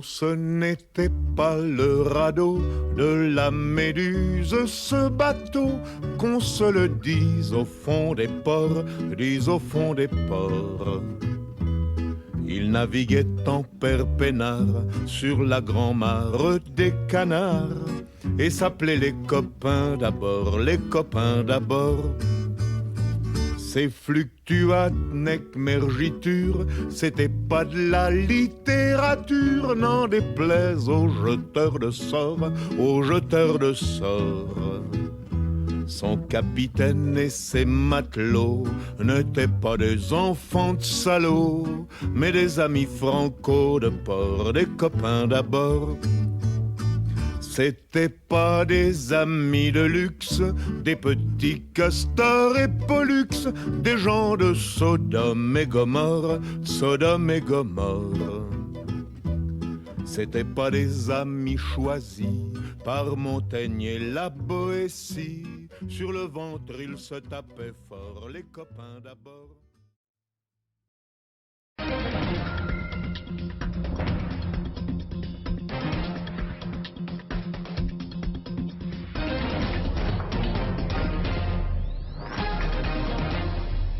ce n'était pas le radeau de la Méduse, ce bateau, qu'on se le dise au fond des ports, dise au fond des ports. Il naviguait en père peinard sur la grand-mare des canards et s'appelait les copains d'abord, les copains d'abord. Ces fluctuates nec mergiture, c'était pas de la littérature, n'en déplaise aux jeteurs de sorts, aux jeteurs de sorts. Son capitaine et ses matelots n'étaient pas des enfants de salauds, mais des amis franco de port, des copains d'abord. C'étaient pas des amis de luxe, des petits castors et pollux, des gens de Sodome et Gomorre, Sodome et Gomorre. C'étaient pas des amis choisis par Montaigne et la Boétie. Sur le ventre, ils se tapaient fort, les copains d'abord.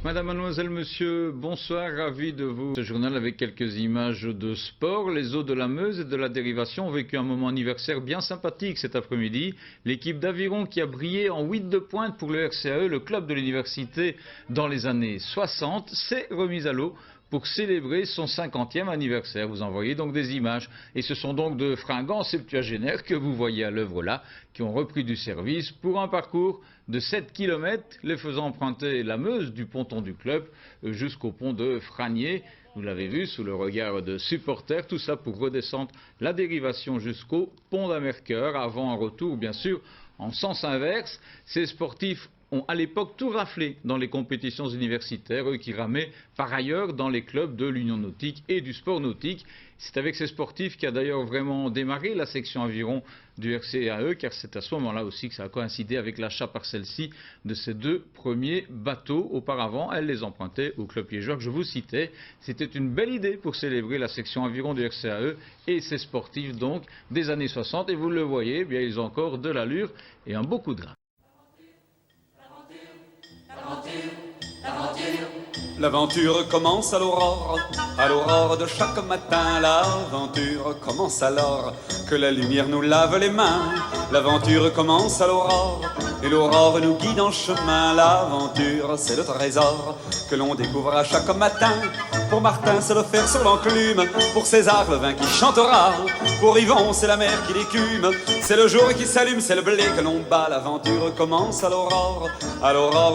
Madame, mademoiselle, monsieur, bonsoir, ravi de vous. Ce journal avec quelques images de sport. Les eaux de la Meuse et de la dérivation ont vécu un moment anniversaire bien sympathique cet après-midi. L'équipe d'Aviron qui a brillé en 8 de pointe pour le RCAE, le club de l'université dans les années 60, s'est remise à l'eau pour célébrer son 50e anniversaire. Vous en voyez donc des images. Et ce sont donc de fringants septuagénaires que vous voyez à l'œuvre là, qui ont repris du service pour un parcours de 7 km, les faisant emprunter la Meuse du ponton du club jusqu'au pont de Fragnier. Vous l'avez vu, sous le regard de supporters, tout ça pour redescendre la dérivation jusqu'au pont d'Amercœur, avant un retour bien sûr en sens inverse. Ces sportifs ont à l'époque tout raflé dans les compétitions universitaires, eux qui ramaient par ailleurs dans les clubs de l'Union nautique et du sport nautique. C'est avec ces sportifs qu'a d'ailleurs vraiment démarré la section aviron du RCAE, car c'est à ce moment-là aussi que ça a coïncidé avec l'achat par celle-ci de ces 2 premiers bateaux. Auparavant, elle les empruntait au club liégeois que je vous citais. C'était une belle idée pour célébrer la section aviron du RCAE et ses sportifs donc des années 60. Et vous le voyez, eh bien, ils ont encore de l'allure et un beau coup de grain. L'aventure commence à l'aurore de chaque matin. L'aventure commence alors que la lumière nous lave les mains. L'aventure commence à l'aurore et l'aurore nous guide en chemin. L'aventure, c'est le trésor que l'on découvre à chaque matin. Pour Martin, c'est le fer sur l'enclume. Pour César, le vin qui chantera. Pour Yvon, c'est la mer qui l'écume. C'est le jour qui s'allume, c'est le blé que l'on bat. L'aventure commence à l'aurore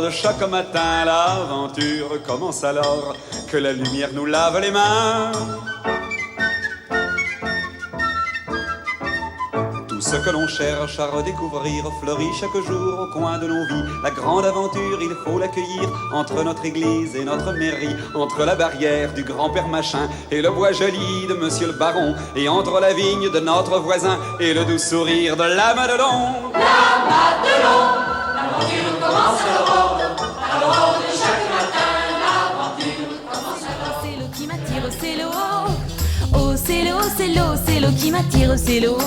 de chaque matin. L'aventure commence alors que la lumière nous lave les mains. Tout ce que l'on cherche à redécouvrir fleurit chaque jour au coin de nos vies. La grande aventure, il faut l'accueillir entre notre église et notre mairie, entre la barrière du grand-père Machin et le bois joli de monsieur le baron, et entre la vigne de notre voisin et le doux sourire de la Madelon. La Madelon, l'aventure commence à l'aurore de chaque matin. L'aventure commence à l'aurore. C'est l'eau qui m'attire, c'est l'eau. Oh, c'est l'eau, c'est l'eau, c'est l'eau qui m'attire, c'est l'eau.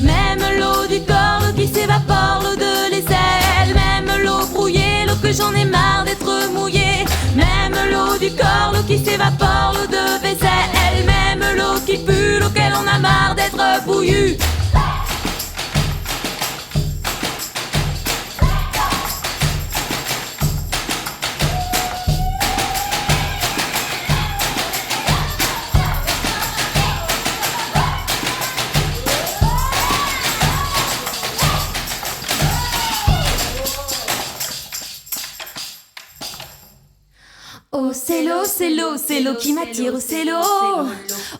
Même l'eau du corps, l'eau qui s'évapore, l'eau de l'aisselle. Même l'eau brouillée, l'eau que j'en ai marre d'être mouillée. Même l'eau du corps, l'eau qui s'évapore, l'eau de vaisselle. Même l'eau qui pue, l'eau qu'elle en a marre d'être bouillue. Oh, c'est l'eau, c'est l'eau, c'est l'eau qui m'attire, c'est l'eau.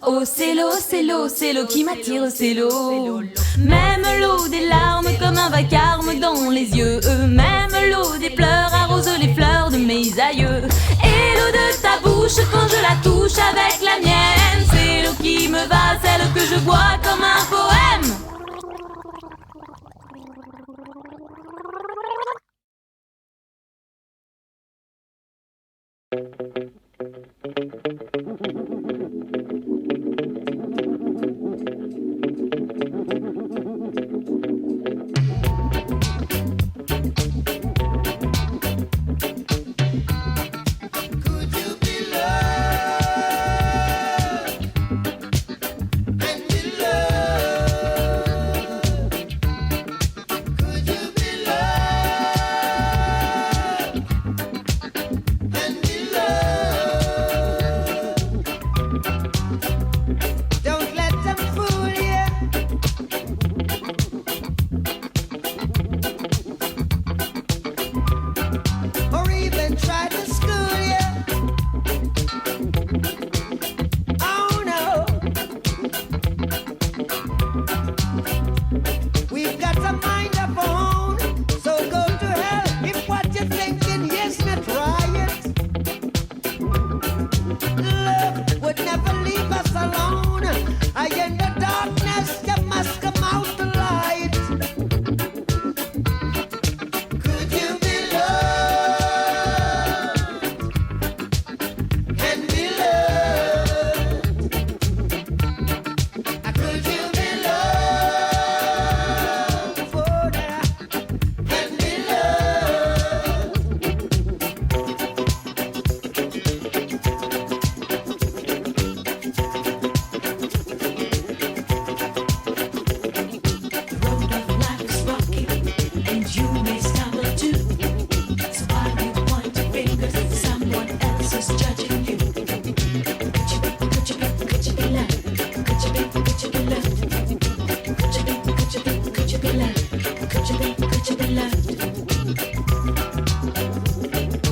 Oh, c'est l'eau, c'est l'eau, c'est l'eau qui m'attire, c'est l'eau. Même l'eau des larmes comme un vacarme dans les yeux. Même l'eau des pleurs arrose les fleurs de mes aïeux. Et l'eau de ta bouche quand je la touche avec la mienne. C'est l'eau qui me va, celle que je bois comme un poème.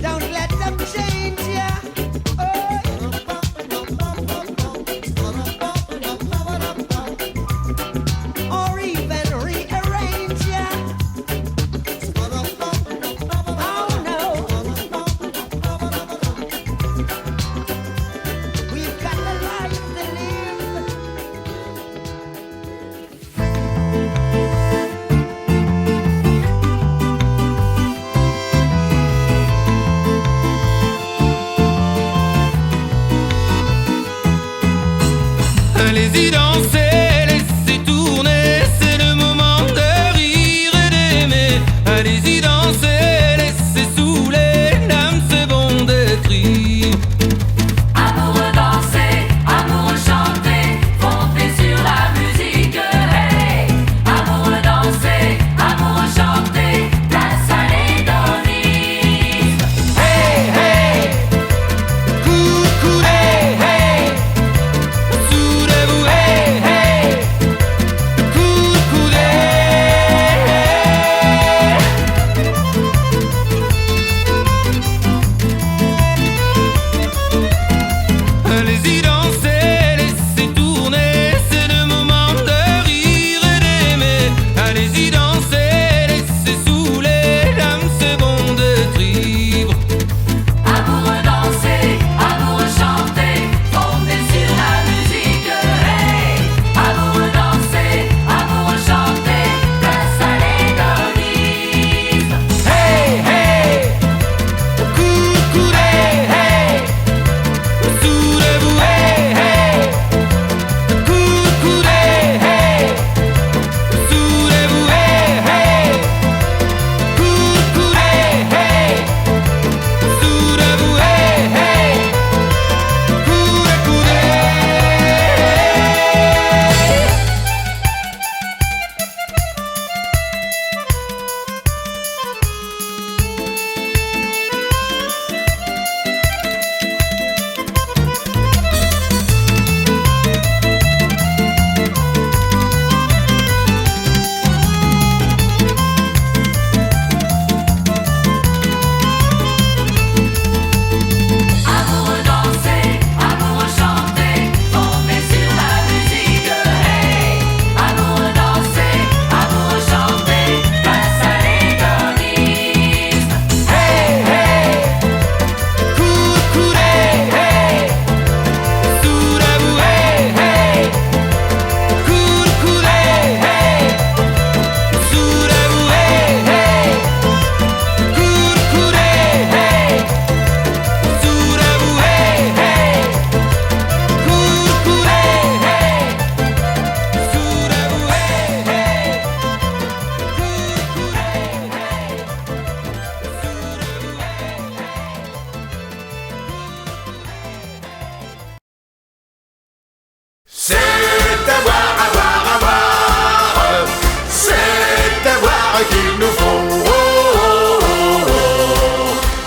Don't let them change ya. Or even rearrange ya. Oh no. We've got the life to live. Allez-y danser, laissez tourner, c'est le moment de rire et d'aimer. Allez-y danser, laissez saouler, l'âme c'est bon d'être libre. Amoureux danser, amoureux chanter, fondez sur la musique, hey. Amoureux danser, amoureux chanter, place à l'hédonisme. Hey, hey, coucoulez, hey, soulez-vous, hey, hey, coucoulez. Allez-y danser, laissez tourner, c'est le moment de rire et d'aimer. Allez-y danser, laissez saouler, l'âme c'est bon d'être libre. Amoureux danser, amoureux chanter, fondez sur la musique, hey. Amoureux danser, amoureux chanter, place à l'hédonisme. Hey, hey, coucoulez, hey, soulez-vous, hey, hey, coucoulez, hey, soulez-vous, hey, hey, coucoulez, hey, soulez-vous, hey, hey, coucoulez. Amoureux danser, amoureux chanter, fondez sur la musique, hey. Amoureux danser, amoureux chanter, place à l'hédonisme. Hey, hey, coucoulez, hey, soulez-vous, hey, hey, coucoulez, hey, soulez-vous, hey, hey, coucoulez, hey, soulez-vous, hey, hey, coucoulez, hey, soulez-vous, hey, hey, C'est avoir, c'est avoir qu'il nous faut.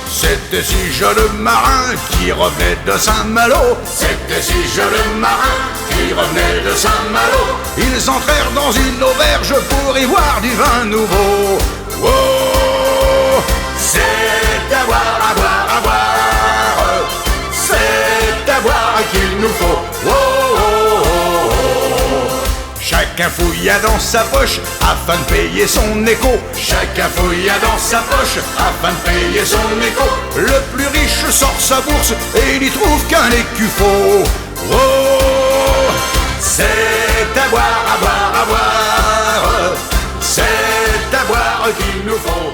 C'était si joli marin qui revenait de Saint-Malo. C'était si joli marin qui revenait de Saint-Malo. Ils entrèrent dans une auberge pour y voir du vin nouveau. Oh, c'est avoir, c'est avoir qu'il nous faut. Oh, oh, oh, oh. Chacun fouilla dans sa poche afin de payer son écho. Chacun fouilla dans sa poche afin de payer son écho. Le plus riche sort sa bourse et il n'y trouve qu'un écu faux. Oh, c'est avoir, c'est avoir qu'il nous faut.